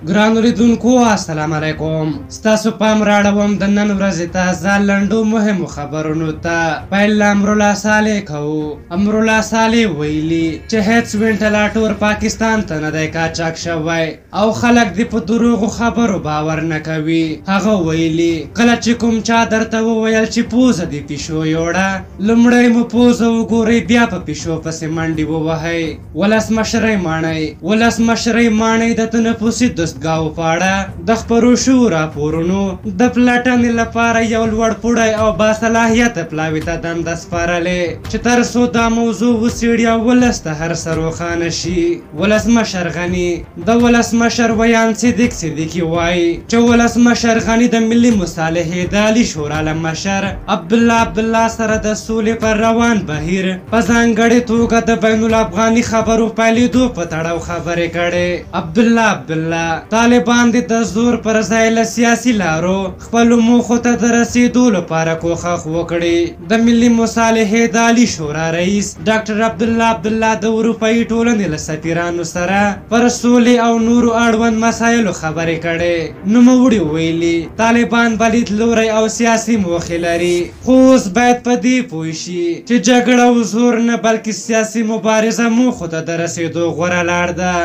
ګرانو لیدونکو السلام علیکم. ستاسو پام راړوم د نن ورځې تازه لنډو مهمو خبرونو ته. پیل امرالله صالح کوو. امرالله صالح ویلي چې هیڅ وینټیلیټر پاکستان ته نه دی قاچاق شوی او خلک دې په دروغو خبرو باور نه کوي. هغه ویلي کله چې کوم چا درته وویل چې پوزه دې پیشو یوړه، لومړی مو پوزه وګورئ بیا په پیشو پسې منډې ووهئ. ولسمشرۍ ماڼۍ د تنفسي دستګاو په اړه د خپرو شوو راپورونو د پلټنې لپاره یو لوړ پوړی او باصلاحیته پلاوي ته دنده سپارلې چې تر څو دا موضوع وڅېړي او ولس ته هر څه روښانه شي. ولسمشر غني د ولسمشر ویان صدیقي وایي چې ولسمشر غني د ملي مصالحې اداري شورا له مشر عبدالله سره د سولې پر روان بهیر په ځانګړې توګه د بین الافغاني خبرو پیلېدو په تړاو خبرې کړې. عبدالله طالبان دې د زور پر ځای له سیاسي لارو خپلو موخو ته د رسېدو لپاره کوښښ وکړي. د ملي مصالحې اداري شورا رئیس ډاکټر عبدالله د اروپایي ټولنې له سفیرانو سره پر سولې او نورو اړوند مسایلو خبرې کړې. نوموړي ویلي طالبان به لیدلوری او سیاسي موخې لري، خو اوس باید په دې پوه شي چې جګړه او زور نه بلکې سیاسي مبارزه موخو ته د رسېدو غوره لار ده.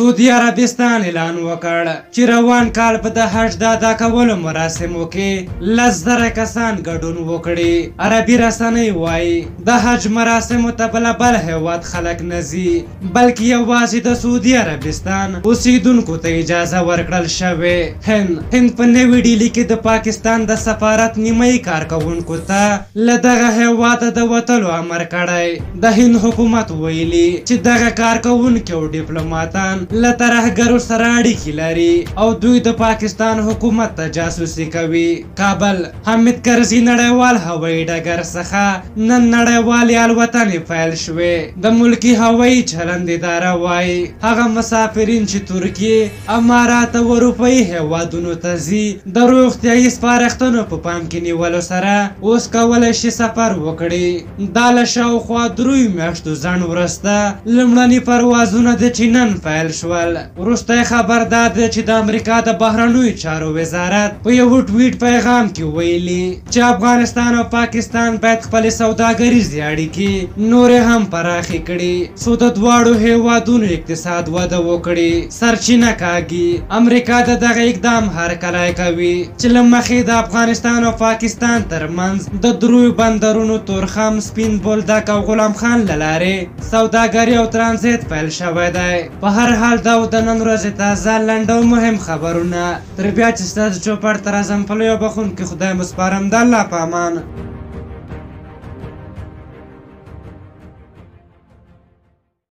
سعودي عربستان اعلان وکړ چې روان کال په د حج د ادا کولو مراسمو کې 10,000 کسان ګډون وکړي. عربي رسنۍ وایي د حج مراسمو ته بل هیواد خلک نه ځي بلکې یوازې د سعودي عربستان اوسیدونکو ته اجازه ورکړل شوې. هند په نوې ډیلي کې د پاکستان د سفارت نیمایي کارکوونکو ته له دغه هیواده د وتلو امر کړی. د هند حکومت ویلي چې دغه کارکوونکي او ډیپلوماتان له ترهګرو سره اړیکې لري او دوی د پاکستان حکومت ته جاسوسي کوي. کابل حامد کرزي نړیوال هوایي ډګر څخه نن نړیوالې الوتنې پیل شوې. د ملکي هوایي چلند اداره وایي هغه مسافرین چې ترکیې، امارات او اروپایي هیوادونو ته ځي د روغتیایي سپارښتنو په پام کې نیولو سره اوس کولی شي سفر وکړي. دا له شاوخوا 3 میاشتو ځنډ وروسته لومړني پروازونه د چینن پیل شول. وروستی خبر دا دی چې د امریکا د بهرنیو چارو وزارت په یو ټویټ پیغام کې ویلي چې افغانستان او پاکستان باید خپلې سوداګریزې اړیکې نورې هم پراخې کړي څو د دواړو هیوادونو اقتصاد وده وکړي. سرچینه کاږي امریکا د دغه اقدام هرکلی کوي چې له مخې د افغانستان او پاکستان ترمنځ د 3 بندرونو تورخم، سپین بولدک او غلام خان له لارې سوداګري او ترانزیت پیل شوی دی. په هر حال دا د نن ورځې تازه لنډ او مهم خبرونه. تر بیا چې ستاسو چوپړ ته راځم په لویو بخښونکي خدای مو سپارم. د الله په امان.